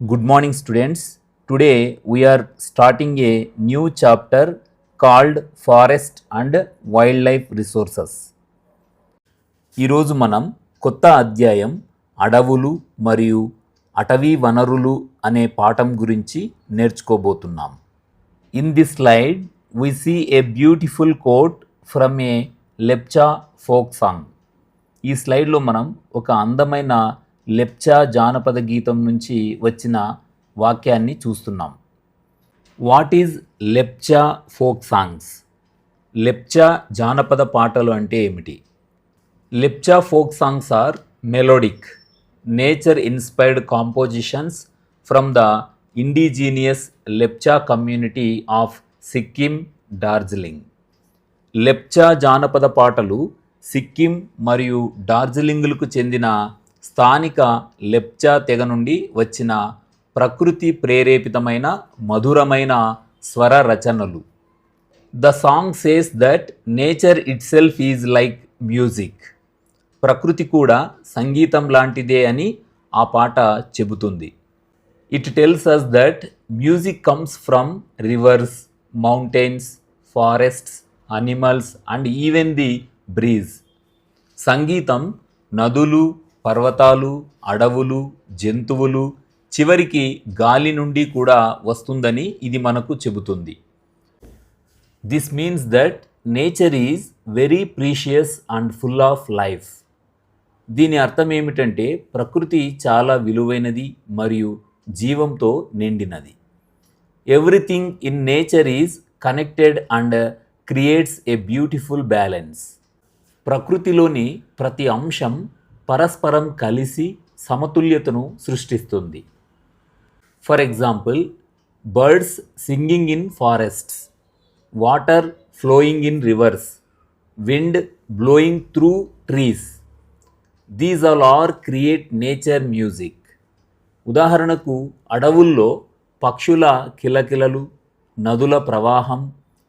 Good morning, students. Today we are starting a new chapter called Forest and Wildlife Resources. ఈరోజు మనం కొత్త అధ్యాయం అడవులు మరియు అటవీ వనరులు అనే పాఠం గురించి నేర్చుకోబోతున్నాం. In this slide, we see a beautiful quote from a Lepcha folk song. ఈ స్లైడ్లో మనం ఒక అందమైన లెప్చా జానపద గీతం నుంచి వచ్చిన వాక్యాన్ని చూస్తున్నాం. What is Lepcha folk songs? లెప్చా జానపద పాటలు అంటే ఏమిటి? Lepcha folk songs are melodic, nature inspired compositions from the indigenous Lepcha community of Sikkim, Darjeeling. Lepcha జానపద పాటలు సిక్కిం మరియు డార్జిలింగ్లకు చెందిన స్థానిక లెప్చా తెగ నుండి వచ్చిన ప్రకృతి ప్రేరేపితమైన మధురమైన స్వర రచనలు. The song says that nature itself is like music. ప్రకృతి కూడా సంగీతం లాంటిదే అని ఆ పాట చెబుతుంది. It tells us that music comes from rivers, mountains, forests, animals and even the breeze. సంగీతం నదులు, పర్వతాలు, అడవులు, జంతువులు, చివరికి గాలి నుండి కూడా వస్తుందని ఇది మనకు చెబుతుంది. This means that nature is very precious and full of life. దీని అర్థం ఏమిటంటే ప్రకృతి చాలా విలువైనది మరియు జీవంతో నిండినది. Everything in nature is connected and creates a beautiful balance. ప్రకృతిలోని ప్రతి అంశం పరస్పరం కలిసి సమతుల్యతను సృష్టిస్తుంది. For example, birds singing in forests, water flowing in rivers, wind blowing through trees. These all are create nature music. ఉదాహరణకు అడవుల్లో పక్షుల కిలకిలలు, నదుల ప్రవాహం,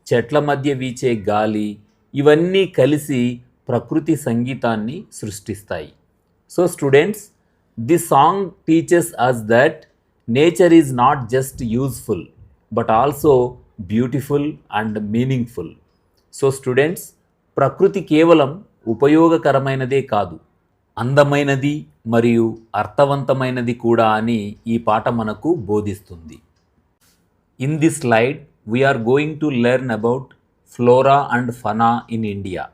చెట్ల మధ్య వీచే గాలి, ఇవన్నీ కలిసి ప్రకృతి సంగీతాన్ని సృష్టిస్తాయి. So students, this song teaches us that nature is not just useful but also beautiful and meaningful. So students, ప్రకృతి కేవలం ఉపయోగకరమైనదే కాదు, అందమైనది మరియు అర్థవంతమైనది కూడా అని ఈ పాట మనకు బోధిస్తుంది. In this slide we're going to learn about flora and fauna in India.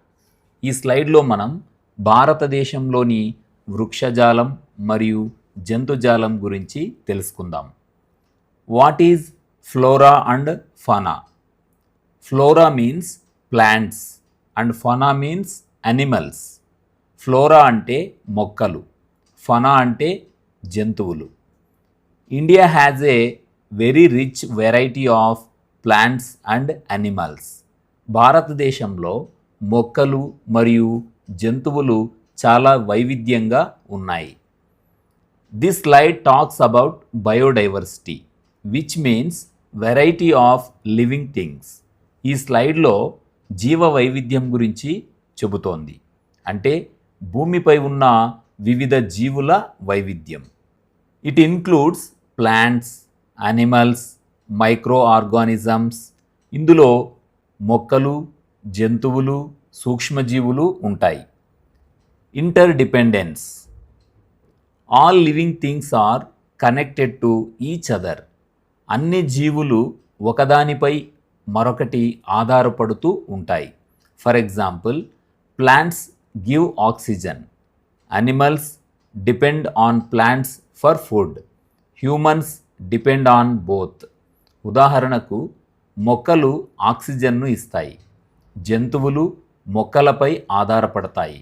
ఈ స్లైడ్లో మనం భారతదేశంలోని వృక్షజాలం మరియు జంతుజాలం గురించి తెలుసుకుందాం. What is flora and fauna? Flora means plants and fauna means animals. Flora అంటే మొక్కలు, ఫనా అంటే జంతువులు. India has a very rich variety of plants and animals. భారతదేశంలో మొక్కలు మరియు జంతువులు చాలా వైవిధ్యంగా ఉన్నాయి. This slide talks about biodiversity, which means variety of living things. ఈ స్లైడ్లో జీవ వైవిధ్యం గురించి చెబుతోంది, అంటే భూమిపై ఉన్న వివిధ జీవుల వైవిధ్యం. It includes plants, animals, micro organisms. ఇందులో మొక్కలు, జంతువులు, సూక్ష్మజీవులు ఉంటాయి. Interdependence, all living things are connected to each other. అన్ని జీవులు ఒకదానిపై మరొకటి ఆధారపడుతూ ఉంటాయి. For example, plants give oxygen, animals depend on plants for food, humans depend on both. ఉదాహరణకు, మొక్కలు ఆక్సిజన్ను ఇస్తాయి, జంతువులు మొక్కలపై ఆధారపడతాయి,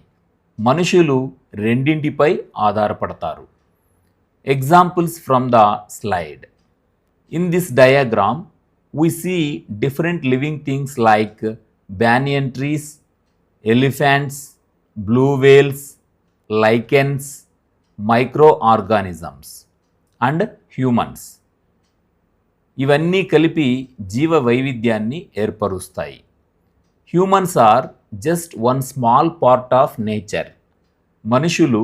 మనుషులు రెండింటిపై ఆధారపడతారు. Examples from the slide. In this diagram we see different living things like banyan trees, elephants, blue whales, lichens, microorganisms and humans. ఇవన్నీ కలిపి జీవ వైవిధ్యాన్ని ఏర్పరుస్తాయి. Humans are just one small part of nature. మనుషులు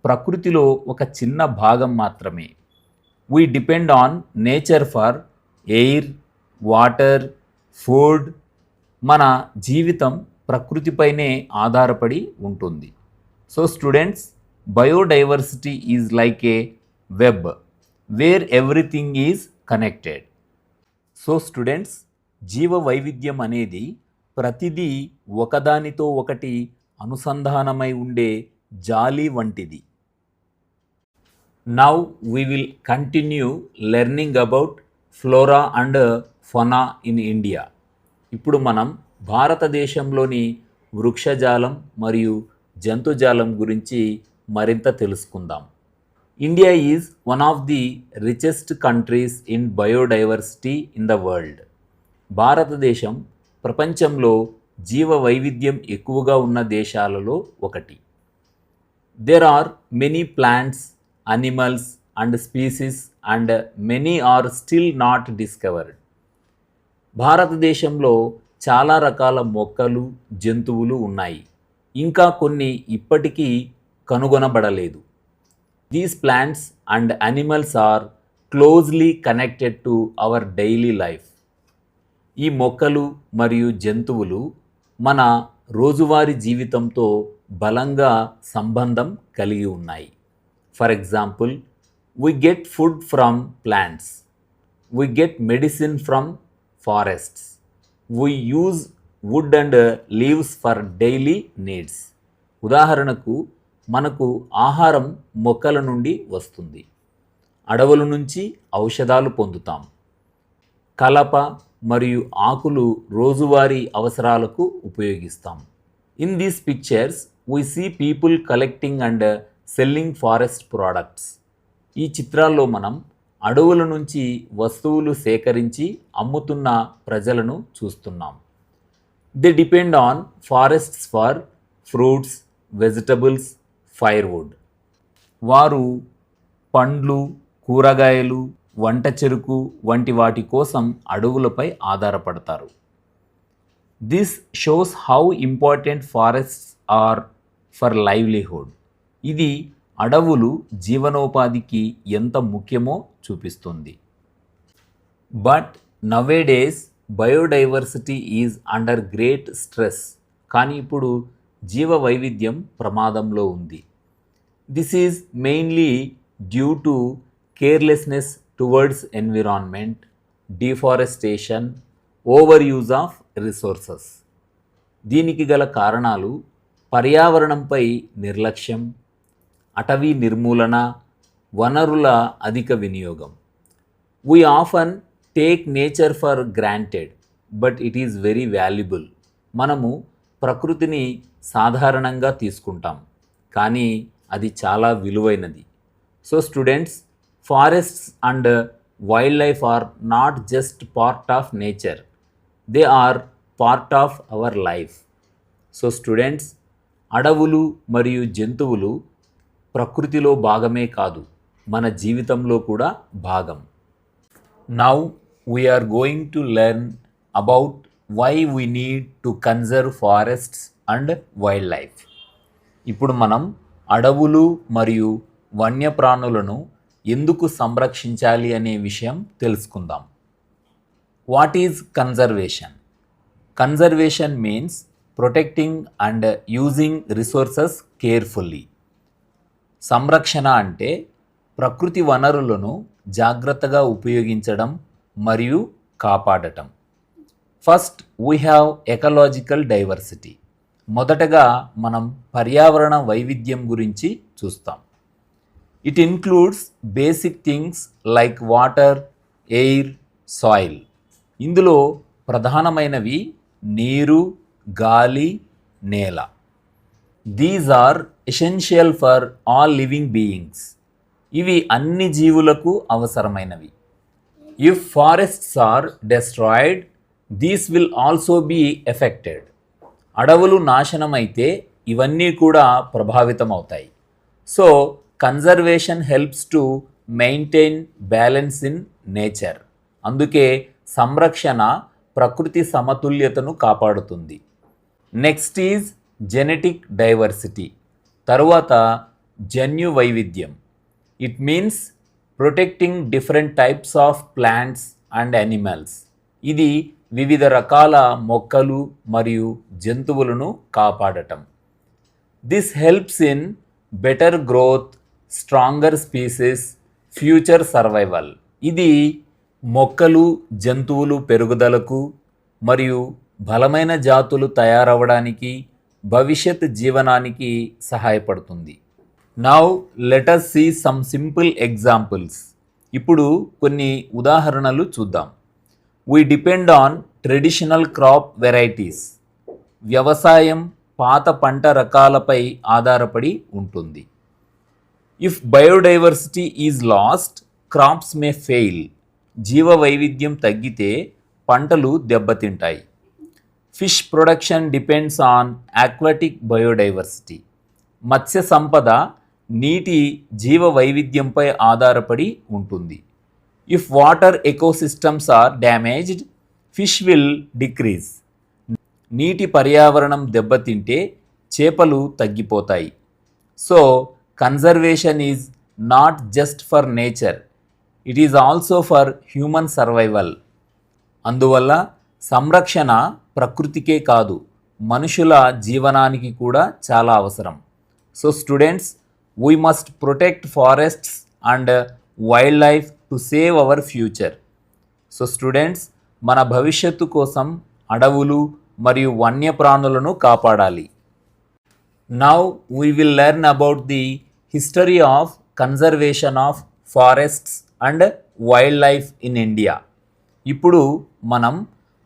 ప్రకృతిలో ఒక చిన్న భాగం మాత్రమే. We depend on nature for air, water, food. మన జీవితం ప్రకృతిపైనే ఆధారపడి ఉంటుంది. So students, biodiversity is like a web where everything is connected. So students, జీవ వైవిధ్యం అనేది ప్రతిదీ ఒకదానితో ఒకటి అనుసంధానమై ఉండే జాలి వంటిది. Now we will continue learning about flora and fauna in India. ఇప్పుడు మనం భారతదేశంలోని వృక్షజాలం మరియు జంతుజాలం గురించి మరింత తెలుసుకుందాం. India is one of the richest countries in biodiversity in the world. భారతదేశం ప్రపంచంలో జీవ వైవిధ్యం ఎక్కువగా ఉన్న దేశాలలో ఒకటి. There are many plants, animals and species and many are still not discovered. భారతదేశంలో చాలా రకాల మొక్కలు, జంతువులు ఉన్నాయి. ఇంకా కొన్ని ఇప్పటికీ కనుగొనబడలేదు. These plants and animals are closely connected to our daily life. ఈ మొక్కలు మరియు జంతువులు మన రోజువారీ జీవితంతో బలంగా సంబంధం కలిగి ఉన్నాయి. For example, we get food from plants, we get medicine from forests, we use wood and leaves for daily needs. ఉదాహరణకు, మనకు ఆహారం మొక్కల నుండి వస్తుంది, అడవుల నుంచి ఔషధాలు పొందుతాం, కలప మరియు ఆకులు రోజువారీ అవసరాలకు ఉపయోగిస్తాం. In these pictures we see people collecting and selling forest products. ఈ చిత్రాల్లో మనం అడవుల నుంచి వస్తువులు సేకరించి అమ్ముతున్న ప్రజలను చూస్తున్నాం. They depend on forests for fruits, vegetables, firewood. వారు పండ్లు, కూరగాయలు, వంట చెరుకు వంటి వాటి కోసం అడవులపై ఆధారపడతారు. This shows how important forests are for livelihood. ఇది అడవులు జీవనోపాధికి ఎంత ముఖ్యమో చూపిస్తుంది. But nowadays biodiversity is under great stress. కానీ ఇప్పుడు జీవ వైవిధ్యం ప్రమాదంలో ఉంది. This is mainly due to carelessness towards environment, deforestation, over use of resources. దీనికి గల కారణాలు పర్యావరణంపై నిర్లక్ష్యం, అటవీ నిర్మూలన, వనరుల అధిక వినియోగం. We often take nature for granted but it is very valuable. మనము ప్రకృతిని సాధారణంగా తీసుకుంటాం, కానీ అది చాలా విలువైనది. So students, forests and wild life are not just part of nature, they are part of our life. So students, అడవులు మరియు జంతువులు ప్రకృతిలో భాగమే కాదు, మన జీవితంలో కూడా భాగం. Now we are going to learn about why we need to conserve forests and wild life. ఇప్పుడు మనం అడవులు మరియు వన్యప్రాణులను ఎందుకు సంరక్షించాలి అనే విషయం తెలుసుకుందాం. What is conservation? Conservation means protecting and using resources carefully. సంరక్షణ అంటే ప్రకృతి వనరులను జాగ్రత్తగా ఉపయోగించడం మరియు కాపాడటం. First we have ecological diversity. మొదటగా మనం పర్యావరణ వైవిధ్యం గురించి చూస్తాం. It includes basic things like water, air, soil. ఇందులో ప్రధానమైనవి నీరు, గాలి, నేల. These are essential for all living beings. ఇవి అన్ని జీవులకు అవసరమైనవి. If forests are destroyed, these will also be affected. అడవులు నాశనమైతే ఇవన్నీ కూడా ప్రభావితం అవుతాయి. So conservation helps to maintain balance in nature. అందుకే సంరక్షణ ప్రకృతి సమతుల్యతను కాపాడుతుంది. Next is genetic diversity. తరువాత జన్యు వైవిధ్యం. It means protecting different types of plants and animals. ఇది వివిధ రకాల మొక్కలు మరియు జంతువులను కాపాడటం. This helps in better growth, stronger species, future survival. ఇది మొక్కలు జంతువులు పెరుగుదలకు మరియు బలమైన జాతులు తయారవడానికి, భవిష్యత్ జీవనానికి సహాయపడుతుంది. Now let us see some simple examples. ఇప్పుడు కొన్ని ఉదాహరణలు చూద్దాం. We depend on traditional crop varieties. వ్యవసాయం పాత పంట రకాలపై ఆధారపడి ఉంటుంది. If biodiversity is lost, crops may fail. జీవ వైవిధ్యం తగ్గితే పంటలు దెబ్బతింటాయి. Fish production depends on aquatic biodiversity. Matsya Sampada నీటి జీవ వైవిధ్యంపై ఆధారపడి ఉంటుంది. If water ecosystems are damaged, fish will decrease. నీటి పర్యావరణం దెబ్బతింటే చేపలు తగ్గిపోతాయి. So conservation is not just for nature, it is also for human survival. అందువల్ల సంరక్షణ ప్రకృతికే కాదు, మనుషుల జీవనానికి కూడా చాలా అవసరం. So students, we must protect forests and wildlife to save our future. So students, మన భవిష్యత్తు కోసం అడవులు మరియు వన్యప్రాణులను కాపాడాలి. Now we will learn about the history of conservation of forests and wildlife in India. ఇప్పుడు మనం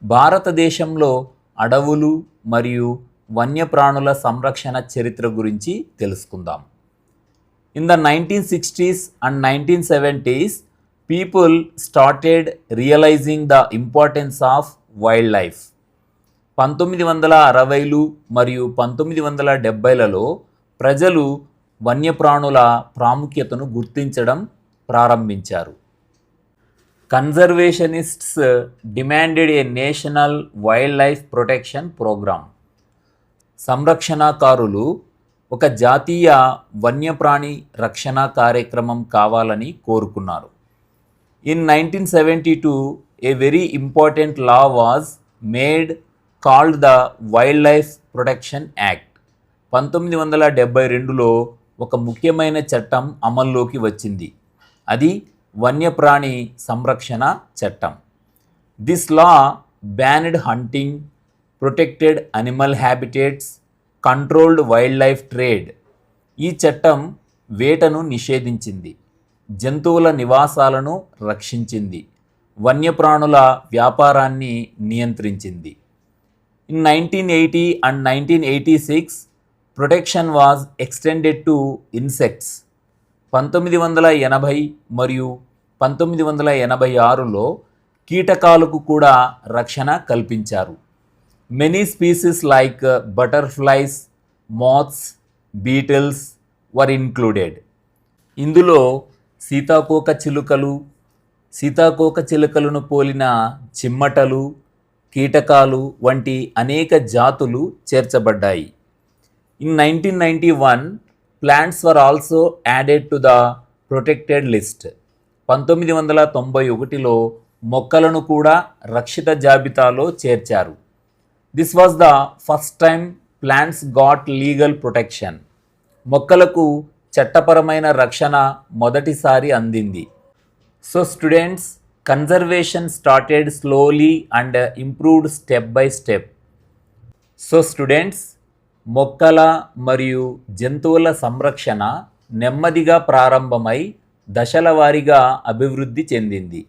భారతదేశంలో అడవులు మరియు వన్యప్రాణుల సంరక్షణ చరిత్ర గురించి తెలుసుకుందాం. In the 1960s and 1970s, people started realizing the importance of wildlife. 1960లు మరియు 1970లలో ప్రజలు వన్యప్రాణుల ప్రాముఖ్యతను గుర్తించడం ప్రారంభించారు. Conservationists demanded a national wild life protection program. సంరక్షణకారులు ఒక జాతీయ వన్యప్రాణి రక్షణ కార్యక్రమం కావాలని కోరుకున్నారు. In 1972 a very important law was made called the wild life protection act. 1972లో ఒక ముఖ్యమైన చట్టం అమల్లోకి వచ్చింది. అది వన్యప్రాణి సంరక్షణ చట్టం. This law banned hunting, protected animal habitats, controlled wild life trade. ఈ చట్టం వేటను నిషేధించింది, జంతువుల నివాసాలను రక్షించింది, వన్యప్రాణుల వ్యాపారాన్ని నియంత్రించింది. In 1980 and 1986 protection was extended to insects. 1980 మరియు 1986లో కీటకాలకు కూడా రక్షణ కల్పించారు. Many species like butterflies, moths, beetles were included. ఇందులో సీతాకోక చిలుకలను పోలిన చిమ్మటలు, కీటకాలు వంటి అనేక జాతులు చేర్చబడ్డాయి. In 1991 plants were also added to the protected list. 1991లో మొక్కలను కూడా రక్షిత జాబితాలో చేర్చారు. This was the first time plants got legal protection. మొక్కలకు చట్టపరమైన రక్షణ మొదటిసారి అందింది. So students, conservation started slowly and improved step by step. So students, మొక్కల మరియు జంతువుల సంరక్షణ నెమ్మదిగా ప్రారంభమై దశల వారీగా అభివృద్ధి చెందింది.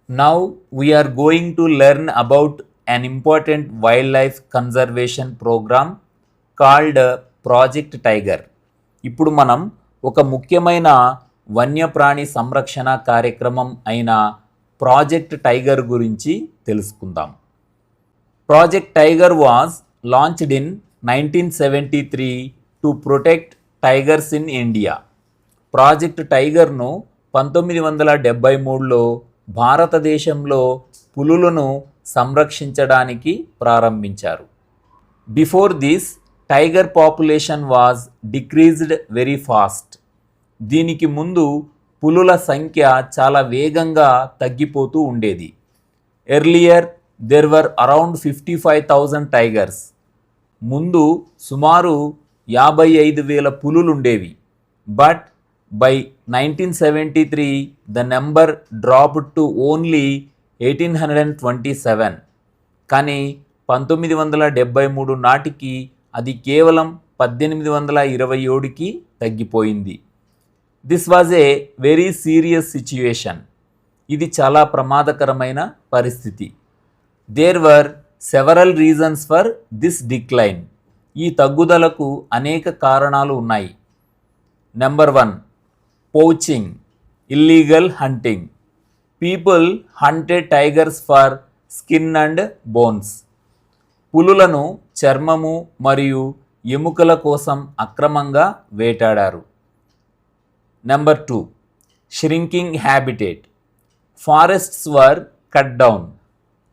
Now we are going to learn about an important wildlife conservation program called Project Tiger. ఇప్పుడు మనం ఒక ముఖ్యమైన వన్యప్రాణి సంరక్షణ కార్యక్రమం అయిన ప్రాజెక్ట్ టైగర్ గురించి తెలుసుకుందాం. Project tiger was launched in 1973 to protect tigers in India. Project టైగర్ను 1973లో భారతదేశంలో పులులను సంరక్షించడానికి ప్రారంభించారు. Before this, tiger population was decreased very fast. దీనికి ముందు పులుల సంఖ్య చాలా వేగంగా తగ్గిపోతూ ఉండేది. Earlier there were around 55,000 tigers. ముందు సుమారు 55,000 పులులుండేవి. But by 1973 the number dropped to only 1827. కానీ 1973 నాటికి అది కేవలం 1827కి తగ్గిపోయింది. This was a very serious situation. ఇది చాలా ప్రమాదకరమైన పరిస్థితి. There were several reasons for this decline. ఈ తగ్గుదలకు అనేక కారణాలు ఉన్నాయి. Number 1, poaching, illegal hunting. People hunted tigers for skin and bones. పులులను చర్మము మరియు ఎముకల కోసం అక్రమంగా వేటాడారు. Number 2, shrinking habitat. Forests were cut down.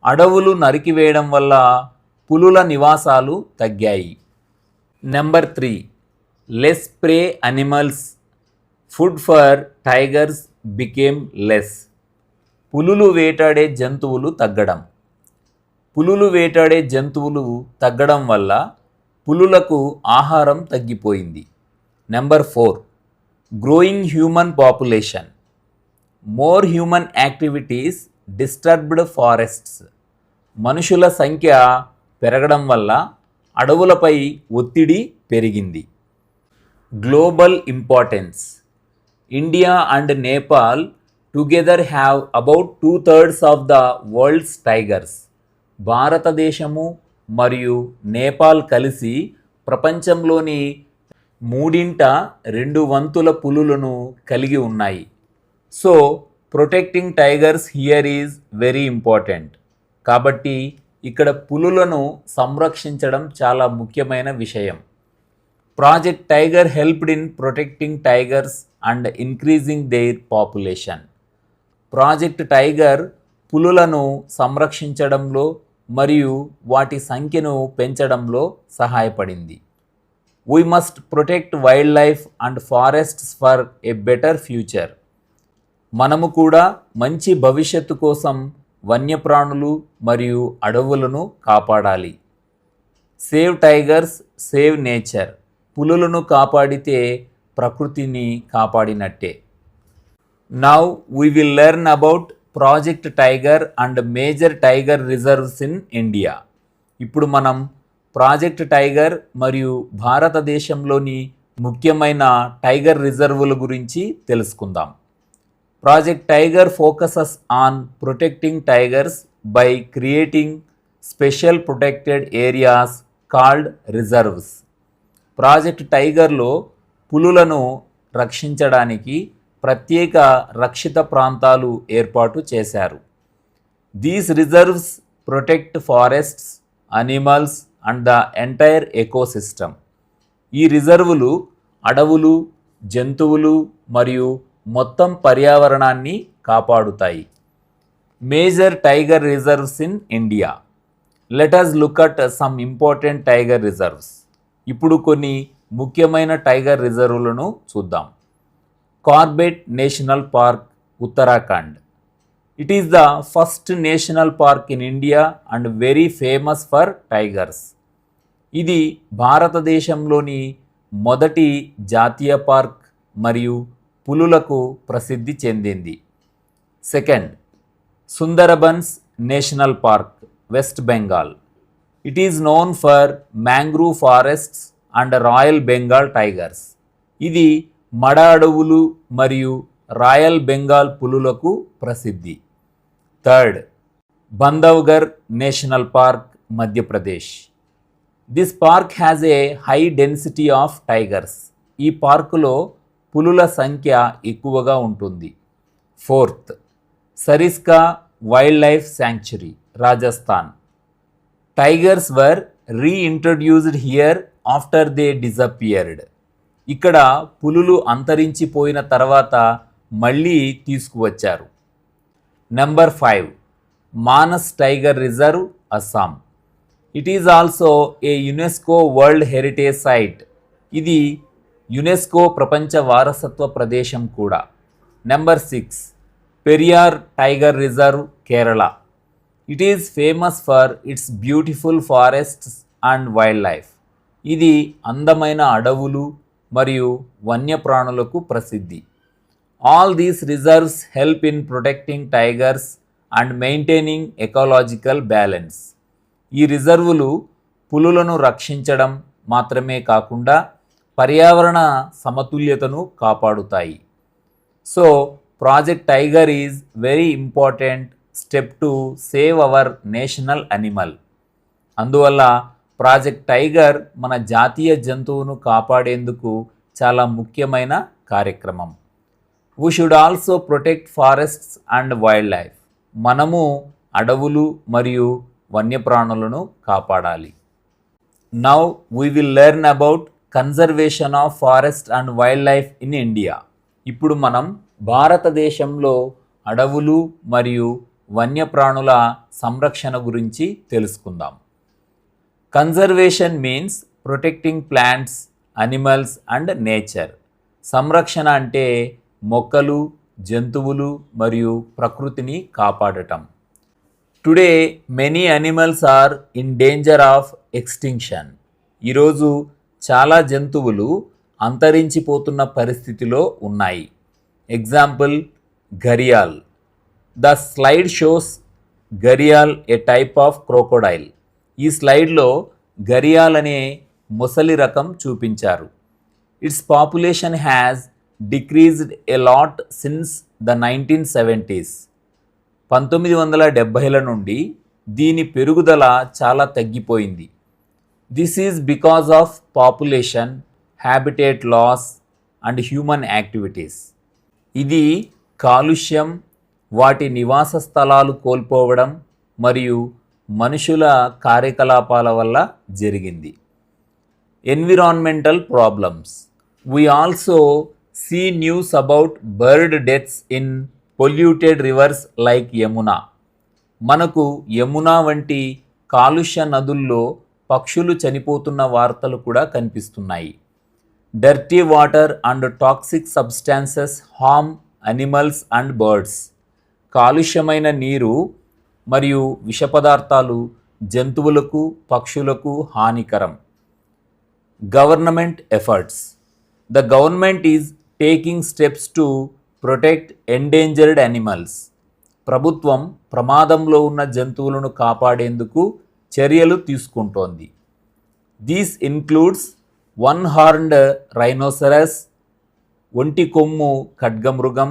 అడవులు నరికివేయడం వల్ల పులుల నివాసాలు తగ్గాయి. Number 3, less prey animals. Food for tigers became less. పులులు వేటాడే జంతువులు తగ్గడం. పులులు వేటాడే జంతువులు తగ్గడం వల్ల పులులకు ఆహారం తగ్గిపోయింది. Number 4, growing human population. More human activities disturbed forests. మనుషుల సంఖ్య పెరగడం వల్ల అడవులపై ఒత్తిడి పెరిగింది. Global importance. India and Nepal together have about 2/3 of the world's tigers. భారతదేశము మరియు నేపాల్ కలిసి ప్రపంచంలోని 3/2 పులులను కలిగి ఉన్నాయి. So protecting tigers here is very important. కాబట్టి ఇక్కడ పులులను సంరక్షించడం చాలా ముఖ్యమైన విషయం. Project tiger helped in protecting tigers and increasing their population. Project tiger పులులను సంరక్షించడంలో మరియు వాటి సంఖ్యను పెంచడంలో సహాయపడింది. We must protect wild life and forests for a better future. మనము కూడా మంచి భవిష్యత్తు కోసం వన్యప్రాణులు మరియు అడవులను కాపాడాలి. Save tigers, save nature. పులులను కాపాడితే ప్రకృతిని కాపాడినట్టే. Now we will learn about project tiger and major tiger reserves in India. ఇప్పుడు మనం ప్రాజెక్ట్ టైగర్ మరియు భారతదేశంలోని ముఖ్యమైన టైగర్ రిజర్వుల గురించి తెలుసుకుందాం. Project tiger focuses on protecting tigers by creating special protected areas called reserves. Project టైగర్లో పులులను రక్షించడానికి ప్రత్యేక రక్షిత ప్రాంతాలు ఏర్పాటు చేశారు. These reserves protect forests, animals and the entire ecosystem. ఈ రిజర్వులు అడవులు, జంతువులు మరియు మొత్తం పర్యావరణాన్ని కాపాడుతాయి. Major tiger reserves in India. Let us look at some important tiger reserves. ఇప్పుడు కొన్ని ముఖ్యమైన టైగర్ రిజర్వులను చూద్దాం. Corbett national park, Uttarakhand. It is the first national park in India and very famous for tigers. ఇది భారతదేశంలోని మొదటి జాతీయ పార్క్ మరియు పులులకు ప్రసిద్ధి చెందింది. Second, Sundarbans national park, West Bengal. It is known for mangrove forests and royal Bengal tigers. ఇది మడ అడవులు మరియు రాయల్ బెంగాల్ పులులకు ప్రసిద్ధి. Third, Bandhavgarh national park, Madhya Pradesh. This park has a high density of tigers. ఈ పార్కులో పులుల సంఖ్య ఎక్కువగా ఉంటుంది. Fourth, Sariska wild life sanctuary, Rajasthan. Tigers were రీఇంట్రడ్యూస్డ్ here after they disappeared. ఇక్కడ పులులు అంతరించిపోయిన తర్వాత మళ్ళీ తీసుకువచ్చారు. Number 5, Manas tiger reserve, Assam. It is also a UNESCO world heritage site. ఇది యునెస్కో ప్రపంచ వారసత్వ ప్రదేశం కూడా. Number 6. Periyar Tiger Reserve, Kerala. It is famous for its beautiful forests and wildlife. ఇది అందమైన అడవులు మరియు వన్యప్రాణులకు ప్రసిద్ధి. All these reserves help in protecting tigers and maintaining ecological balance. ఈ రిజర్వులు పులులను రక్షించడం మాత్రమే కాకుండా పర్యావరణ సమతుల్యతను కాపాడుతాయి. So project tiger is very important step to save our national animal. అందువల్ల ప్రాజెక్ట్ టైగర్ మన జాతీయ జంతువును కాపాడేందుకు చాలా ముఖ్యమైన కార్యక్రమం. We should also protect forests and wild life. మనము అడవులు మరియు వన్యప్రాణులను కాపాడాలి. Now we will learn about conservation of forest and wild life in India. ఇప్పుడు మనం భారతదేశంలో అడవులు మరియు వన్యప్రాణుల సంరక్షణ గురించి తెలుసుకుందాం. Conservation means protecting plants, animals and nature. సంరక్షణ అంటే మొక్కలు, జంతువులు మరియు ప్రకృతిని కాపాడటం. Today many animals are in danger of extinction. ఈరోజు చాలా జంతువులు అంతరించిపోతున్న పరిస్థితిలో ఉన్నాయి. Example gharial. The slide shows gharial a type of crocodile. ఈ స్లైడ్లో ఘరియాల్ అనే మొసలి రకం చూపించారు. Its population has decreased a lot since the 1970s. 1970ల నుండి దీని పెరుగుదల చాలా తగ్గిపోయింది. This is because of population, habitat loss and human activities. ఇది కాలుష్యం, వాటి నివాస స్థలాలు కోల్పోవడం మరియు మనుషుల కార్యకలాపాల వల్ల జరిగింది. Environmental problems. We also see news about bird deaths in polluted reverse like Yamuna. మనకు యమునా వంటి కాలుష్య నదుల్లో పక్షులు చనిపోతున్న వార్తలు కూడా కనిపిస్తున్నాయి. Dirty water and toxic substances harm animals and birds. కాలుష్యమైన నీరు మరియు విష పదార్థాలు జంతువులకు, పక్షులకు హానికరం. Government efforts. The government is taking steps to protect endangered animals. ప్రభుత్వం ప్రమాదంలో ఉన్న జంతువులను కాపాడేందుకు చర్యలు తీసుకుంటోంది. These includes one horned rhinoceros, ఒంటి కొమ్ము ఖడ్గమృగం,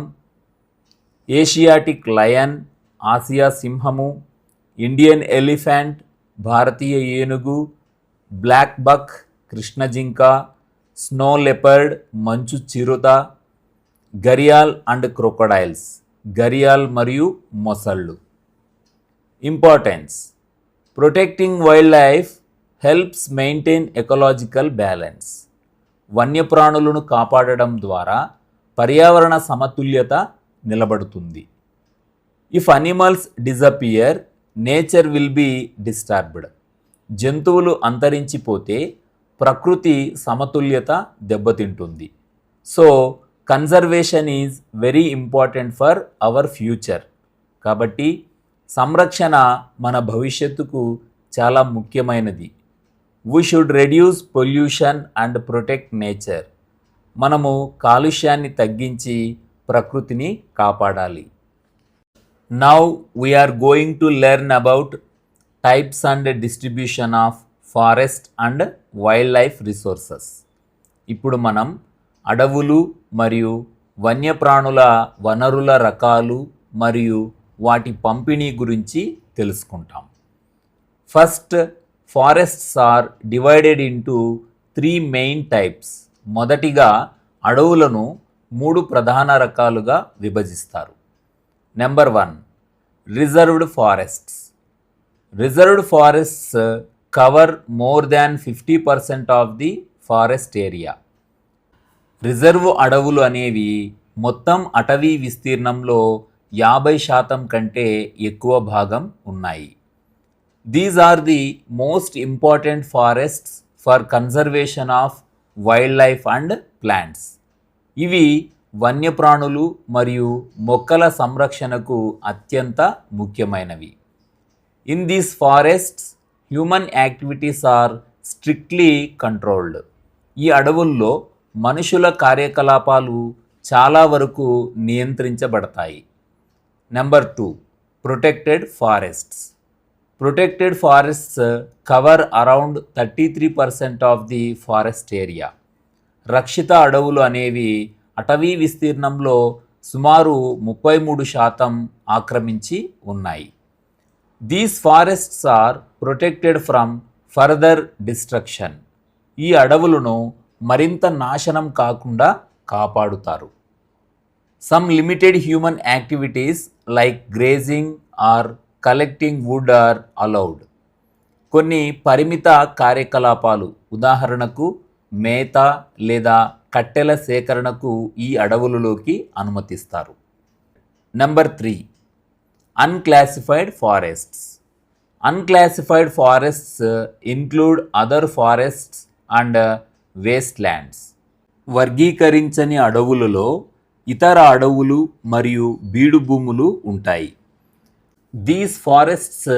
ఏషియాటిక్ లయన్, ఆసియా సింహము, ఇండియన్ ఎలిఫెంట్, భారతీయ ఏనుగు, బ్లాక్ బక్, కృష్ణ జింక, స్నో లెపర్డ్, మంచు చిరుత, ఘరియాల్ అండ్ క్రొకోడైల్స్, ఘరియాల్ మరియు మొసళ్ళు. Importance. Protecting wild life helps maintain ecological balance. వన్యప్రాణులను కాపాడడం ద్వారా పర్యావరణ సమతుల్యత నిలబడుతుంది. If animals disappear, nature will be disturbed. జంతువులు అంతరించిపోతే ప్రకృతి సమతుల్యత దెబ్బతింటుంది. So conservation is very important for our future. కాబట్టి సంరక్షణ మన భవిష్యత్తుకు చాలా ముఖ్యమైనది. We should reduce pollution and protect nature. మనము కాలుష్యాన్ని తగ్గించి ప్రకృతిని కాపాడాలి. Now we are going to learn about types and distribution of forest and wild life resources. ఇప్పుడు మనం అడవులు మరియు వన్యప్రాణుల వనరుల రకాలు మరియు వాటి పంపిణీ గురించి తెలుసుకుంటాం. First, forests are divided into 3 main types. మొదటిగా అడవులను 3 ప్రధాన రకాలుగా విభజిస్తారు. Number 1, reserved forests. Reserved forests cover more than 50% of the forest area. Reserve అడవులు అనేవి మొత్తం అటవీ విస్తీర్ణంలో 50% కంటే ఎక్కువ భాగం ఉన్నాయి. These are the most important forests for conservation of wild life and plants. ఇవి వన్యప్రాణులు మరియు మొక్కల సంరక్షణకు అత్యంత ముఖ్యమైనవి. In these forests human activities are strictly controlled. ఈ అడవుల్లో మనుషుల కార్యకలాపాలు చాలా వరకు నియంత్రించబడతాయి. Number 2, protected forests. Protected forests cover around 33% of the forest area. రక్షిత అడవులు అనేవి అటవీ విస్తీర్ణంలో సుమారు 33% ఆక్రమించి ఉన్నాయి. These forests are protected from further destruction. ఈ అడవులను మరింత నాశనం కాకుండా కాపాడుతారు. Some limited human activities like grazing or collecting wood are allowed. కొన్ని పరిమిత కార్యకలాపాలు, ఉదాహరణకు మేత లేదా కట్టెల సేకరణకు ఈ అడవులలోకి అనుమతిస్తారు. Number 3, unclassified forests. Unclassified forests include other forests and waste lands. వర్గీకరించని అడవులలో ఇతర అడవులు మరియు బీడు భూములు ఉంటాయి. These forests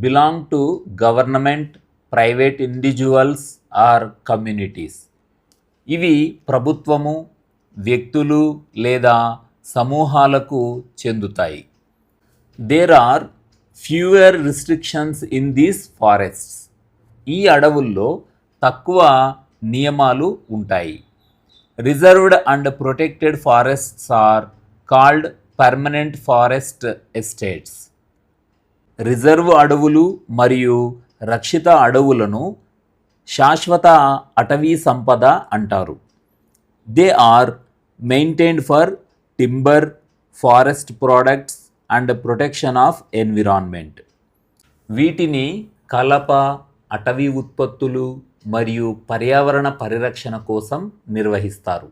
belong to government, private individuals or communities. ఇవి ప్రభుత్వము, వ్యక్తులు లేదా సమూహాలకు చెందుతాయి. There are fewer restrictions in these forests. ఈ అడవుల్లో తక్కువ నియమాలు ఉంటాయి. Reserved and protected forests are called permanent forest estates. Reserve అడవులు మరియు రక్షిత అడవులను శాశ్వత అటవీ సంపద అంటారు. They are maintained for timber, forest products and protection of environment. వీటిని కలప, అటవీ ఉత్పత్తులు మరియు పర్యావరణ పరిరక్షణ కోసం నిర్వహిస్తారు.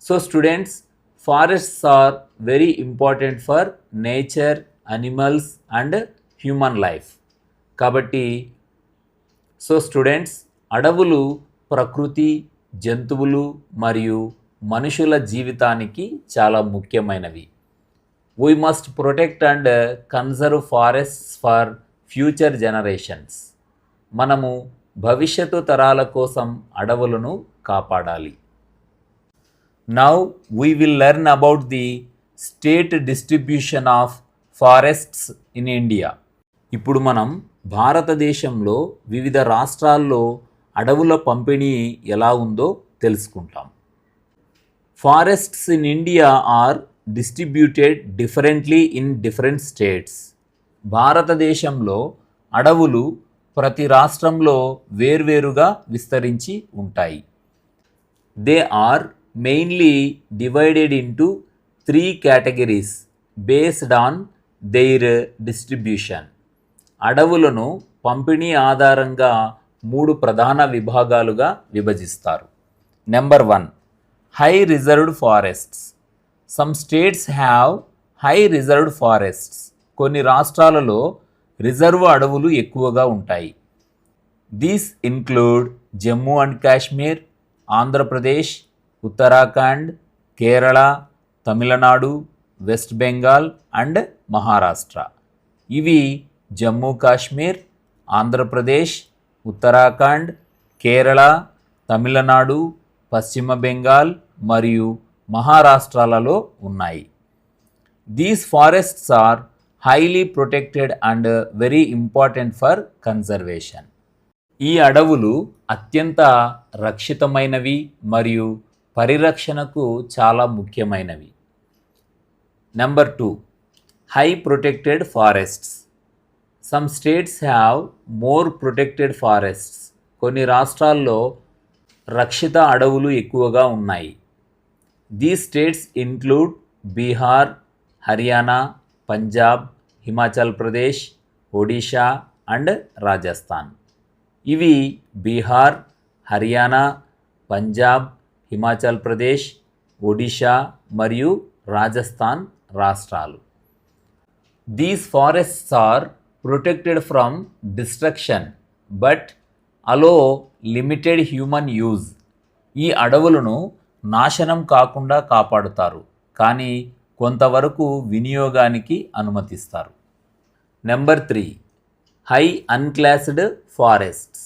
So students, forests are very important for nature, animals and human life. కాబట్టి స్టూడెంట్స్, అడవులు ప్రకృతి, జంతువులు మరియు మనుషుల జీవితానికి చాలా ముఖ్యమైనవి. We must protect and conserve forests for future generations. మనము భవిష్యత్తు తరాల కోసం అడవులను కాపాడాలి. Now we will learn about the state distribution of forests in India. ఇప్పుడు మనం భారతదేశంలో వివిధ రాష్ట్రాల్లో అడవుల పంపిణీ ఎలా ఉందో తెలుసుకుంటాం. Forests in India are distributed differently in different states. భారతదేశంలో అడవులు ప్రతి రాష్ట్రంలో వేర్వేరుగా విస్తరించి ఉంటాయి. They are mainly divided into 3 categories based on their distribution. అడవులను పంపిణీ ఆధారంగా 3 ప్రధాన విభాగాలుగా విభజిస్తారు. Number 1, high reserved forests. Some states have high reserved forests. కొన్ని రాష్ట్రాలలో రిజర్వ్ అడవులు ఎక్కువగా ఉంటాయి. These include Jammu and Kashmir, Andhra Pradesh, Uttarakhand, Kerala, Tamil Nadu, west Bengal and Maharashtra. ఇవి జమ్మూ కాశ్మీర్, ఆంధ్రప్రదేశ్, ఉత్తరాఖండ్, కేరళ, తమిళనాడు, పశ్చిమ బెంగాల్ మరియు మహారాష్ట్రాలలో ఉన్నాయి. These forests are highly protected and very important for conservation. ఈ అడవులు అత్యంత రక్షితమైనవి మరియు పరిరక్షణకు చాలా ముఖ్యమైనవి. Number 2, high protected forests. Some states have more protected forests. కొన్ని రాష్ట్రాల్లో రక్షిత అడవులు ఎక్కువగా ఉన్నాయి. These states include Bihar, Haryana, Punjab, Himachal Pradesh, Odisha and Rajasthan. ఇవి బీహార్, హర్యానా, పంజాబ్, హిమాచల్ ప్రదేశ్, ఒడిషా మరియు రాజస్థాన్ రాష్ట్రాలు. These forests are protected from destruction but allow limited human use. ఈ అడవులను నాశనం కాకుండా కాపాడుతారు, కానీ కొంతవరకు వినియోగానికి అనుమతిస్తారు. Number 3, high unclassed forests.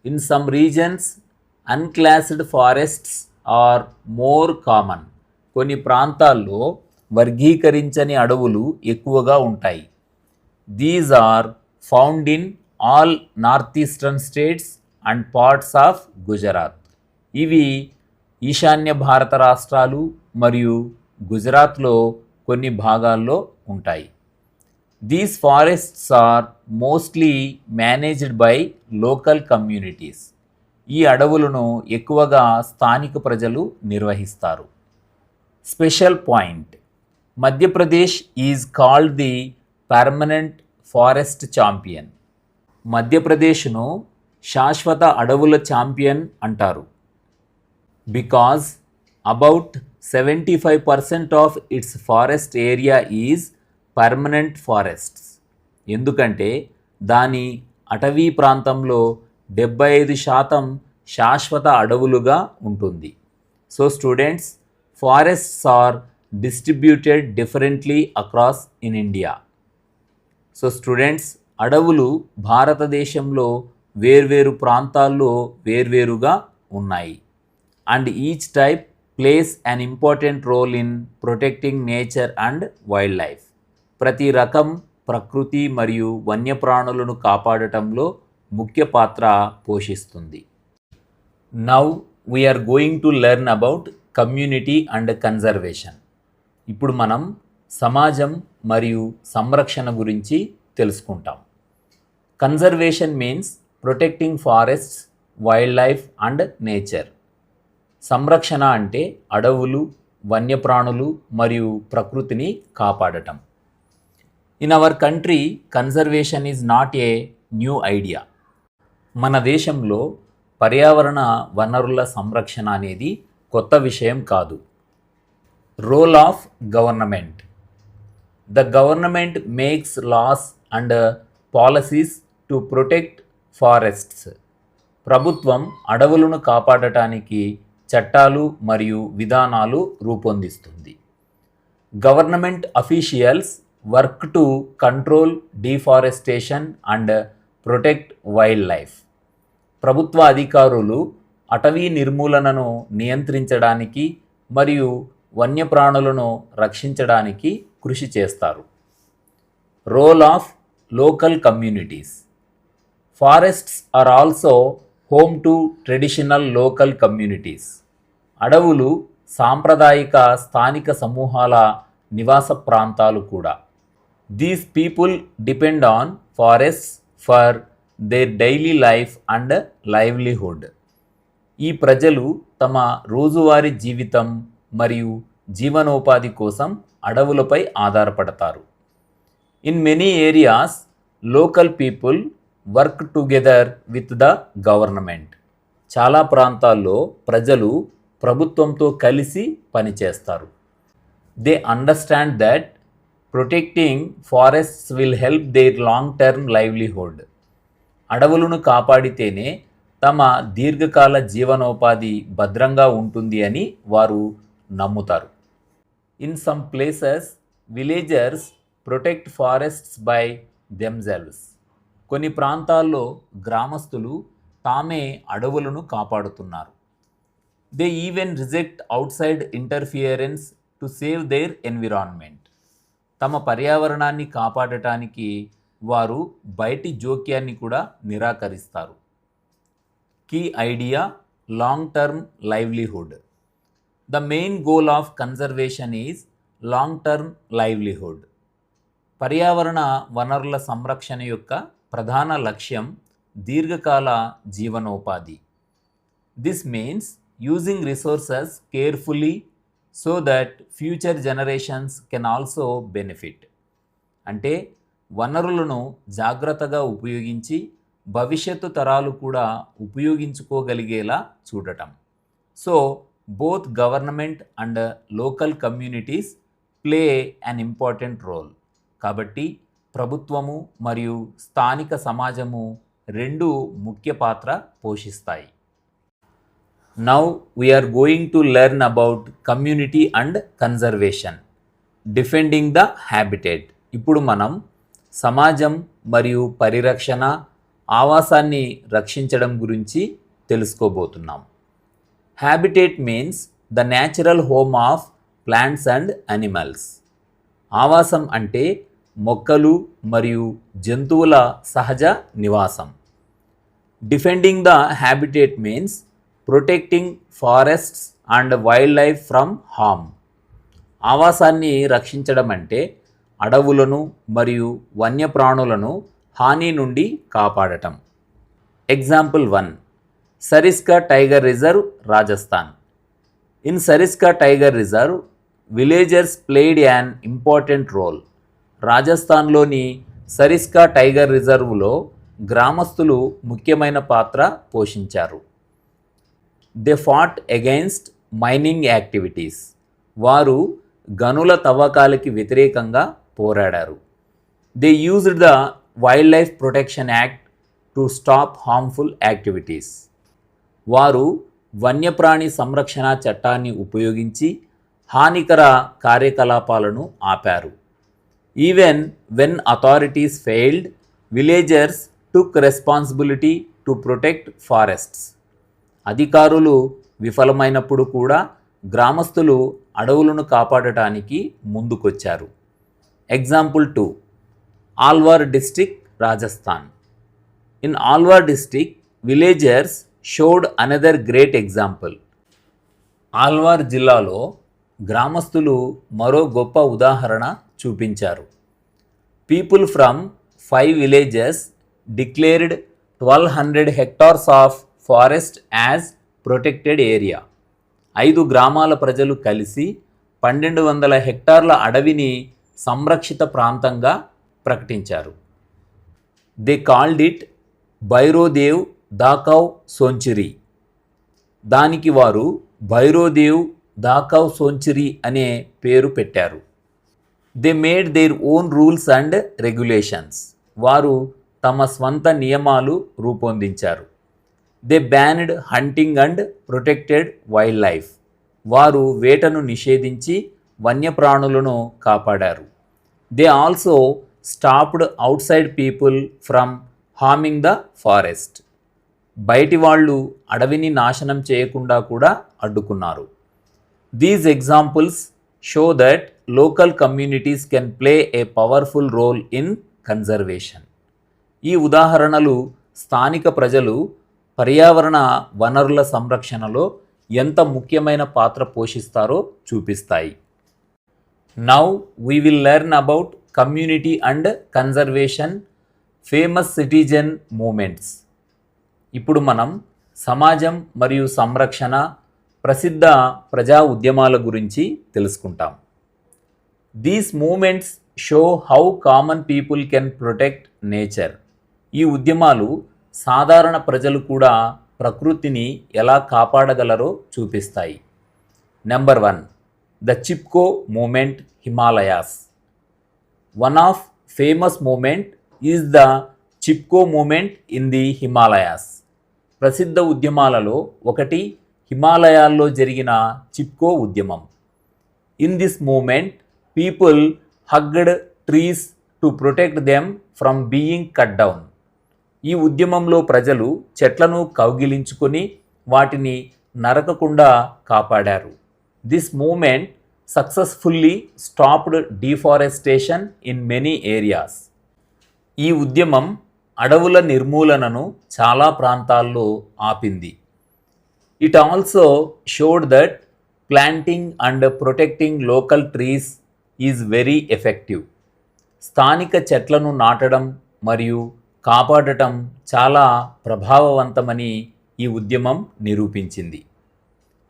In some regions unclassed forests are more common. కొన్ని ప్రాంతాల్లో వర్గీకరించని అడవులు ఎక్కువగా ఉంటాయి. These are found in all north eastern states and parts of Gujarat. ఇవి ఈశాన్య భారత రాష్ట్రాలు మరియు గుజరాత్లో కొన్ని భాగాల్లో ఉంటాయి. These forests are mostly managed by local communities. ఈ అడవులను ఎక్కువగా స్థానిక ప్రజలు నిర్వహిస్తారు. Special point: Madhya Pradesh is called the permanent forest champion. మధ్యప్రదేశ్ను శాశ్వత అడవుల ఛాంపియన్ అంటారు. Because about 75% of its forest area is permanent forests. ఎందుకంటే దాని అటవీ ప్రాంతంలో 75% శాశ్వత అడవులుగా ఉంటుంది. So students, forests are distributed differently across in India. So students, అడవులు భారతదేశంలో వేర్వేరు ప్రాంతాల్లో వేర్వేరుగా ఉన్నాయి. And each type plays an important role in protecting nature and wild life. ప్రతి రకం ప్రకృతి మరియు వన్యప్రాణులను కాపాడటంలో ముఖ్య పాత్ర పోషిస్తుంది. Now we are going to learn about community and conservation. ఇప్పుడు మనం సమాజం మరియు సంరక్షణ గురించి తెలుసుకుంటాం. Conservation means protecting forests, wild life and nature. సంరక్షణ అంటే అడవులు, వన్యప్రాణులు మరియు ప్రకృతిని కాపాడటం. In our country conservation is not a new idea. మన దేశంలో పర్యావరణ వనరుల సంరక్షణ అనేది కొత్త విషయం కాదు. Role of government. The government makes laws and policies to protect forests. ప్రభుత్వం అడవులను కాపాడటానికి చట్టాలు మరియు విధానాలు రూపొందిస్తుంది. Government officials work to control deforestation and protect wild life. ప్రభుత్వ అధికారులు అటవీ నిర్మూలనను నియంత్రించడానికి మరియు వన్యప్రాణులను రక్షించడానికి కృషి చేస్తారు. Role of local communities. Forests are also home to traditional local communities. అడవులు సాంప్రదాయిక స్థానిక సమూహాల నివాస ప్రాంతాలు కూడా. These people depend on forests for their daily life and livelihood. ఈ ప్రజలు తమ రోజువారీ జీవితం మరియు జీవనోపాధి కోసం అడవులపై ఆధారపడతారు. In many areas local people work together with the government. చాలా ప్రాంతాల్లో ప్రజలు ప్రభుత్వంతో కలిసి పనిచేస్తారు. They understand that protecting forests will help their long term livelihood. అడవులను కాపాడితేనే తమ దీర్ఘకాల జీవనోపాధి భద్రంగా ఉంటుంది అని వారు నమ్ముతారు. In some places villagers protect forests by themselves. కొన్ని ప్రాంతాల్లో గ్రామస్తులు తామే అడవులను కాపాడుతున్నారు. They even reject outside interference to save their environment. తమ పర్యావరణాన్ని కాపాడటానికి వారు బయటి జోక్యాన్ని కూడా నిరాకరిస్తారు. Key idea: long term livelihood. The main goal of conservation is long term livelihood. పర్యావరణ వనరుల సంరక్షణ యొక్క ప్రధాన లక్ష్యం దీర్ఘకాల జీవనోపాధి. This means using resources carefully so that future generations can also benefit. అంటే వనరులను జాగ్రత్తగా ఉపయోగించి భవిష్యత్తు తరాలు కూడా ఉపయోగించుకోగలిగేలా చూడటం. So both government and local communities play an important role. కాబట్టి ప్రభుత్వము మరియు స్థానిక సమాజము రెండు ముఖ్య పాత్ర పోషిస్తాయి. Now we are going to learn about community and conservation, defending the habitat. ఇప్పుడు మనం సమాజం మరియు పరిరక్షణ, ఆవాసాన్ని రక్షించడం గురించి తెలుసుకోబోతున్నాం. Habitat means the natural home of plants and animals. ఆవాసం అంటే మొక్కలు మరియు జంతువుల సహజ నివాసం. Defending the habitat means protecting forests and wild life from harm. ఆవాసాన్ని రక్షించడం అంటే అడవులను మరియు వన్యప్రాణులను హాని నుండి కాపాడటం. Example 1, Sariska tiger reserve, Rajasthan. In Sariska tiger reserve villagers played an important role. రాజస్థాన్లోని సరిస్కా టైగర్ రిజర్వ్లో గ్రామస్తులు ముఖ్యమైన పాత్ర పోషించారు. They fought against mining activities. వారు గనుల తవ్వకాలకి వ్యతిరేకంగా పోరాడారు. They used the wild life protection act to stop harmful activities. వారు వన్యప్రాణి సంరక్షణ చట్టాన్ని ఉపయోగించి హానికర కార్యకలాపాలను ఆపారు. Even when authorities failed, villagers took responsibility to protect forests. అధికారులు విఫలమైనప్పుడు కూడా గ్రామస్తులు అడవులను కాపాడటానికి ముందుకొచ్చారు. Example 2, Alvar district, Rajasthan. In Alvar district villagers showed another great example. Alvar జిల్లాలో గ్రామస్తులు మరో గొప్ప ఉదాహరణ చూపించారు. People from 5 villages declared 1200 hectares of forest as protected area. 5 గ్రామాల ప్రజలు కలిసి 1200 హెక్టార్ల అడవిని సంరక్షిత ప్రాంతంగా ప్రకటించారు. They called it Bhairodev Dakav Sonchuri. దానికి వారు భైరోదేవ్ దాకవ్ సోంచురీ అనే పేరు పెట్టారు. They made their own rules and regulations. వారు తమ స్వంత నియమాలు రూపొందించారు. They banned hunting and protected wildlife. వారు వేటను నిషేధించి వన్యప్రాణులను కాపాడారు. They also stopped outside people from harming the forest. బయటి వాళ్ళు అడవిని నాశనం చేయకుండా కూడా అడ్డుకున్నారు. These examples show that local communities can play a powerful role in conservation. ఈ ఉదాహరణలు స్థానిక ప్రజలు పర్యావరణ వనరుల సంరక్షణలో ఎంత ముఖ్యమైన పాత్ర పోషిస్తారో చూపిస్తాయి. Now we will learn about community and conservation famous citizen movements. ఇప్పుడు మనం సమాజం మరియు సంరక్షణ ప్రసిద్ధ ప్రజా ఉద్యమాల గురించి తెలుసుకుంటాం. These movements show how common people can protect nature. ఈ ఉద్యమాలు సాధారణ ప్రజలు కూడా ప్రకృతిని ఎలా కాపాడగలరో చూపిస్తాయి. Number 1, the Chipko movement, Himalayas. One of famous movement is the Chipko movement in the Himalayas. ప్రసిద్ధ ఉద్యమాలలో ఒకటి హిమాలయాల్లో జరిగిన చిప్కో ఉద్యమం. In this movement people hugged trees to protect them from being cut down. ఈ ఉద్యమంలో ప్రజలు చెట్లను కౌగిలించుకొని వాటిని నరకకుండా కాపాడారు. This movement successfully stopped deforestation in many areas. ఈ ఉద్యమం అడవుల నిర్మూలనను చాలా ప్రాంతాల్లో ఆపింది. It also showed that planting and protecting local trees is very effective. స్థానిక చెట్లను నాటడం మరియు కాపాడటం చాలా ప్రభావవంతమని ఈ ఉద్యమం నిరూపించింది.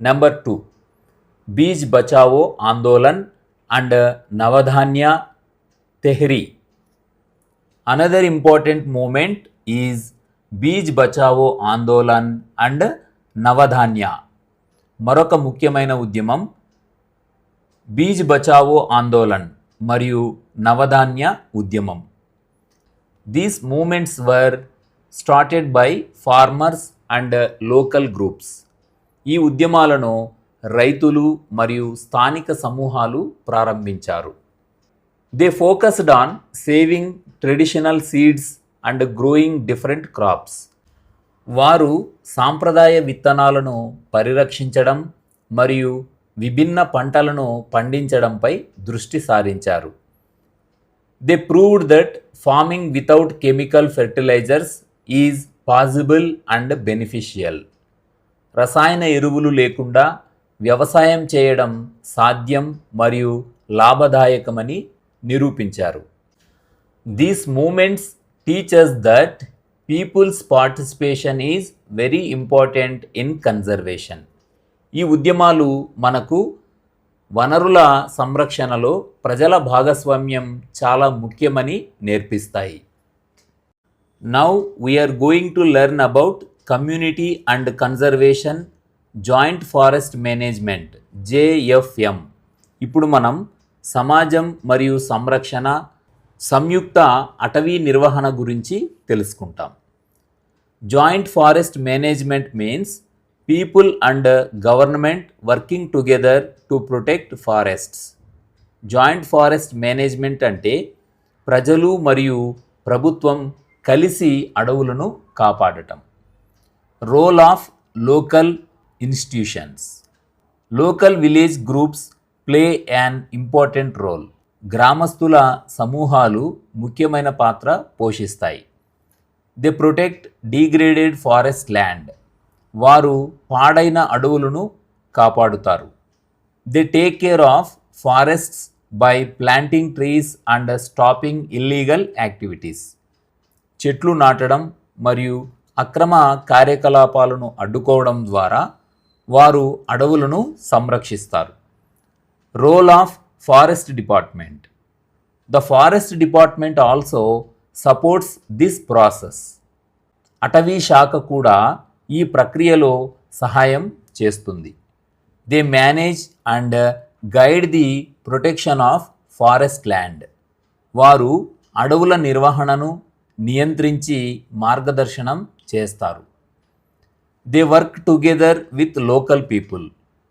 Number 2, Beej Bachao Andolan and Navdanya Tehri. Another important movement is Beej Bachao Andolan and Navdanya. మరొక ముఖ్యమైన ఉద్యమం బీజ్ బచావో ఆందోళన్ మరియు నవధాన్య ఉద్యమం. These movements were started by farmers and local groups. ఈ ఉద్యమాలను రైతులు మరియు స్థానిక సమూహాలు ప్రారంభించారు. They focused on saving traditional seeds and growing different crops. వారు సాంప్రదాయ విత్తనాలను పరిరక్షించడం మరియు విభిన్న పంటలను పండించడంపై దృష్టి సారించారు. They proved that farming without chemical fertilizers is possible and beneficial. రసాయన ఎరువులు లేకుండా వ్యవసాయం చేయడం సాధ్యం మరియు లాభదాయకమని నిరూపించారు. These movements teach us that people's participation is very important in conservation. ఈ ఉద్యమాలు మనకు వనరుల సంరక్షణలో ప్రజల భాగస్వామ్యం చాలా ముఖ్యమని నేర్పిస్తాయి. Now we are going to learn about community and conservation joint forest management JFM. ఇప్పుడు మనం సమాజం మరియు సంరక్షణ సంయుక్త అటవీ నిర్వహణ గురించి తెలుసుకుంటాం. Joint forest management means people and government working together to protect forests. Joint forest management అంటే ప్రజలు మరియు ప్రభుత్వం కలిసి అడవులను కాపాడటం. Role of local institutions. Local village groups play an important role. గ్రామస్తుల సమూహాలు ముఖ్యమైన పాత్ర పోషిస్తాయి. They protect degraded forest land. వారు పాడైన అడవులను కాపాడుతారు. They take care of forests by planting trees and stopping illegal activities. చెట్లు నాటడం మరియు అక్రమ కార్యకలాపాలను అడ్డుకోవడం ద్వారా వారు అడవులను సంరక్షిస్తారు. Role of forest department. The forest department also supports this process. అటవీ శాఖ కూడా ఈ ప్రక్రియలో సహాయం చేస్తుంది. They manage and guide the protection of forest land. వారు అడవుల నిర్వహణను నియంత్రించి మార్గదర్శనం చేస్తారు. They work together with local people.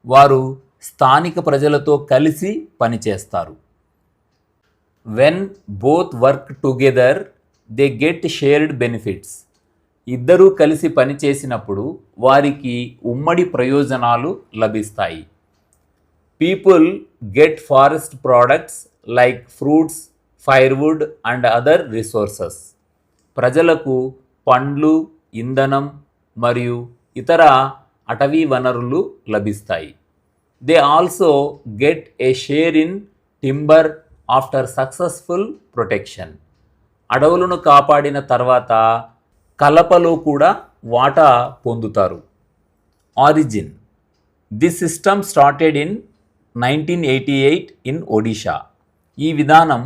వారు స్థానిక ప్రజలతో కలిసి పనిచేస్తారు. When both work together they get shared benefits. ఇద్దరూ కలిసి పనిచేసినప్పుడు వారికి ఉమ్మడి ప్రయోజనాలు లభిస్తాయి. People get forest products like fruits, firewood and other resources. ప్రజలకు పండ్లు, ఇంధనం మరియు ఇతర అటవీ వనరులు లభిస్తాయి. They also get a share in timber after successful protection. అడవులను కాపాడిన తర్వాత కలపలో కూడా వాటా పొందుతారు. Origin. This system started in 1988 in Odisha. ఈ విధానం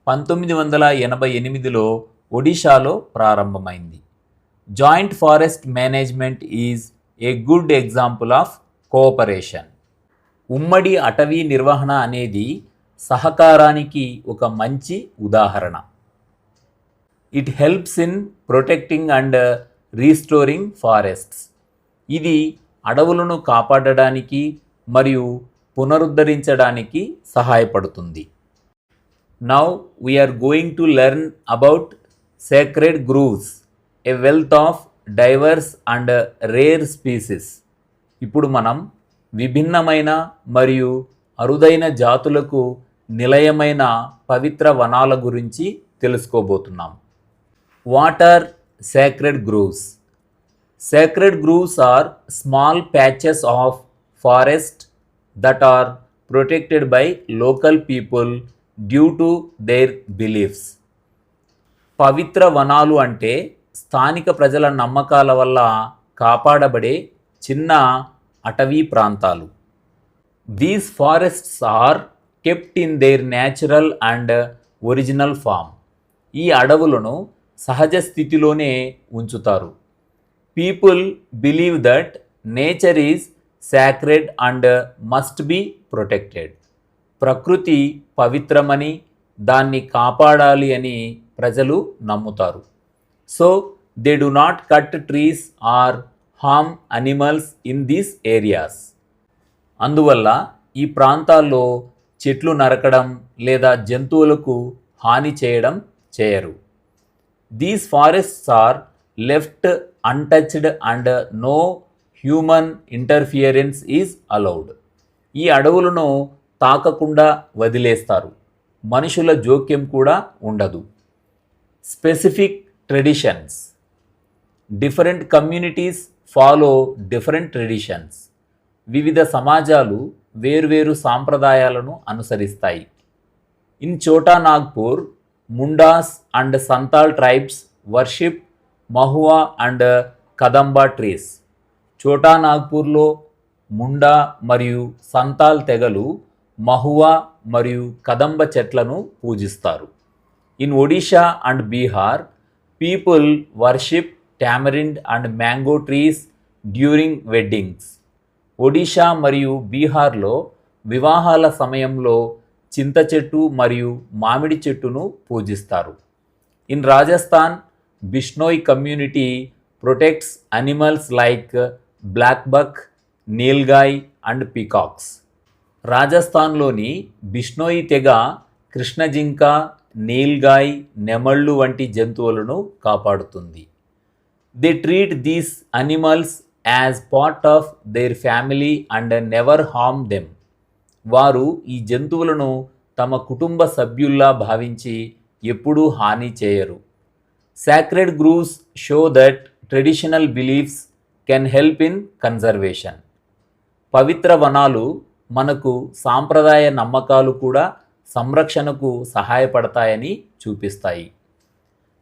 1988లో ఒడిషాలో ప్రారంభమైంది. Joint forest management is a good example of cooperation. ఉమ్మడి అటవీ నిర్వహణ అనేది సహకారానికి ఒక మంచి ఉదాహరణ. It helps in protecting and restoring forests. ఇది అడవులను కాపాడడానికి మరియు పునరుద్ధరించడానికి సహాయపడుతుంది. Now we are going to learn about sacred groves, a wealth of diverse and rare species. ఇప్పుడు మనం విభిన్నమైన మరియు అరుదైన జాతులకు నిలయమైన పవిత్ర వనాల గురించి తెలుసుకోబోతున్నాం. What are sacred groves? Sacred groves are small patches of forest that are protected by local people due to their beliefs. పవిత్ర వనాలు అంటే స్థానిక ప్రజల నమ్మకాల వల్ల కాపాడబడే చిన్న అటవీ ప్రాంతాలు. These forests are kept in their natural and original form. ఈ అడవులను సహజ స్థితిలోనే ఉంచుతారు. People believe that nature is sacred and must be protected. ప్రకృతి పవిత్రమని దాన్ని కాపాడాలి అని ప్రజలు నమ్ముతారు. So they do not cut trees or harm animals in these areas. అందువల్ల ఈ ప్రాంతాల్లో చెట్లు నరకడం లేదా జంతువులకు హాని చేయరు. These forests are left untouched and no human interference is allowed. ఈ అడవులను తాకకుండా వదిలేస్తారు. మనుషుల జోక్యం కూడా ఉండదు. Specific traditions. Different communities follow different traditions. వివిధ సమాజాలు వేర్వేరు సాంప్రదాయాలను అనుసరిస్తాయి. In Chota Nagpur, Mundas and Santhal tribes worship mahua and kadamba trees. Chota నాగ్పూర్లో Munda మరియు సంతాల్ తెగలు మహువా మరియు కదంబ చెట్లను పూజిస్తారు. In Odisha and Bihar, people worship tamarind and mango trees during weddings. Odisha మరియు బీహార్లో వివాహాల సమయంలో చింత చెట్టు మరియు మామిడి చెట్టును పూజిస్తారు. In Rajasthan, Bishnoi community protects animals like black buck, nilgai and peacocks. రాజస్థాన్లోని బిష్నోయి తెగ కృష్ణజింక, నీల్గాయ్, నెమళ్ళు వంటి జంతువులను కాపాడుతుంది. They treat these animals as part of their family and never harm them. వారు ఈ జంతువులను తమ కుటుంబ సభ్యుల్లా భావించి ఎప్పుడూ హాని చేయరు. Sacred groves show that traditional beliefs can help in conservation. పవిత్ర వనాలు మనకు సాంప్రదాయ నమ్మకాలు కూడా సంరక్షణకు సహాయపడతాయని చూపిస్తాయి.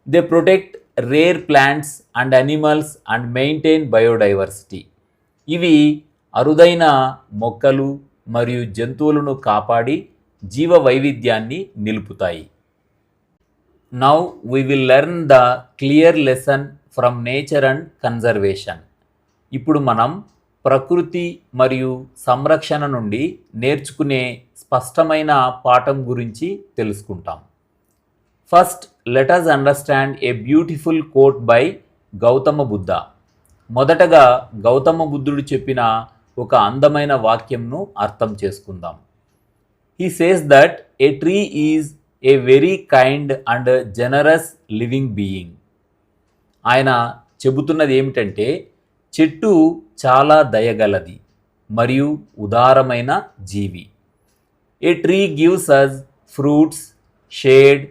They protect rare plants and animals and maintain biodiversity. ఇవి అరుదైన మొక్కలు మరియు జంతువులను కాపాడి జీవ వైవిధ్యాన్ని నిలుపుతాయి. Now we will learn the clear lesson from nature and conservation. ఇప్పుడు మనం ప్రకృతి మరియు సంరక్షణ నుండి నేర్చుకునే స్పష్టమైన పాఠం గురించి తెలుసుకుంటాం. First let us understand a beautiful quote by Gautama Buddha. మొదటగా గౌతమ బుద్ధుడు చెప్పిన ఒక అందమైన వాక్యంను అర్థం చేసుకుందాం. He says that a tree is a very kind and generous living being. ఆయన చెబుతున్నది ఏమిటంటే చెట్టు చాలా దయగలది మరియు ఉదారమైన జీవి. A tree gives us fruits, shade,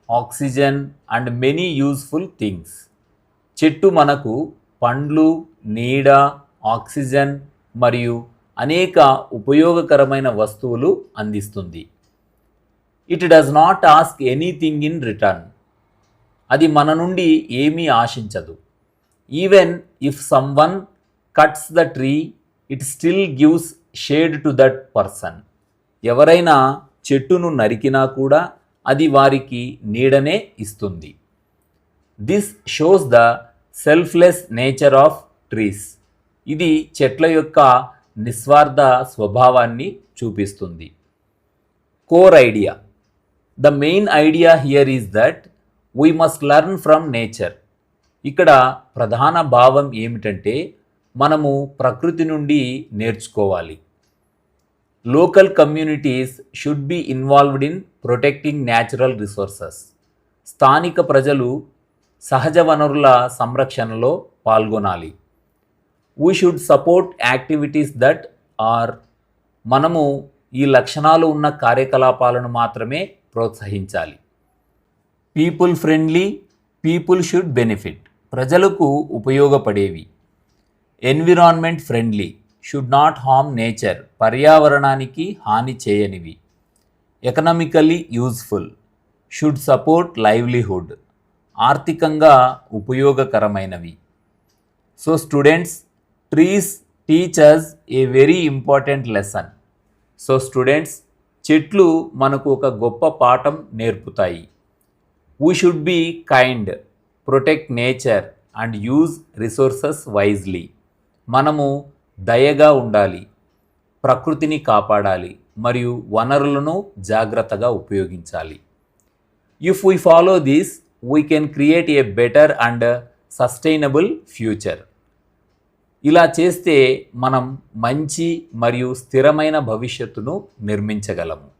oxygen and many useful things. చెట్టు మనకు పండ్లు, నీడ, ఆక్సిజన్ మరియు అనేక ఉపయోగకరమైన వస్తువులు అందిస్తుంది. It does not ask anything in return. అది మన నుండి ఏమీ ఆశించదు. Even if someone cuts the tree, it still gives shade to that person. ఎవరైనా చెట్టును నరికినా కూడా అది వారికి నీడనే ఇస్తుంది. This shows the selfless nature of trees. ఇది చెట్ల యొక్క నిస్వార్థ స్వభావాన్ని చూపిస్తుంది. Core idea. The main idea here is that we must learn from nature. ఇక్కడ ప్రధాన భావం ఏమిటంటే మనము ప్రకృతి నుండి నేర్చుకోవాలి. Local communities should be involved in protecting natural resources. స్థానిక ప్రజలు సహజ వనరుల సంరక్షణలో పాల్గొనాలి. We should support activities that are. మనము ఈ లక్షణాలు ఉన్న కార్యకలాపాలను మాత్రమే ప్రోత్సహించాలి. People friendly, people should benefit. ప్రజలకు ఉపయోగపడేవి. Environment friendly, should not harm nature. పర్యావరణానికి హాని చేయనివి. Economically useful, should support livelihood. ఆర్థికంగా ఉపయోగకరమైనవి. So students, trees teach us a very important lesson. So students, చెట్లు మనకు ఒక గొప్ప పాఠం నేర్పుతాయి. We should be kind, protect nature and use resources wisely. మనము దయగా ఉండాలి, ప్రకృతిని కాపాడాలి మరియు వనరులను జాగ్రత్తగా ఉపయోగించాలి. If we follow this, we can create a better and sustainable future. ఇలా చేస్తే మనం మంచి మరియు స్థిరమైన భవిష్యత్తును నిర్మించగలము.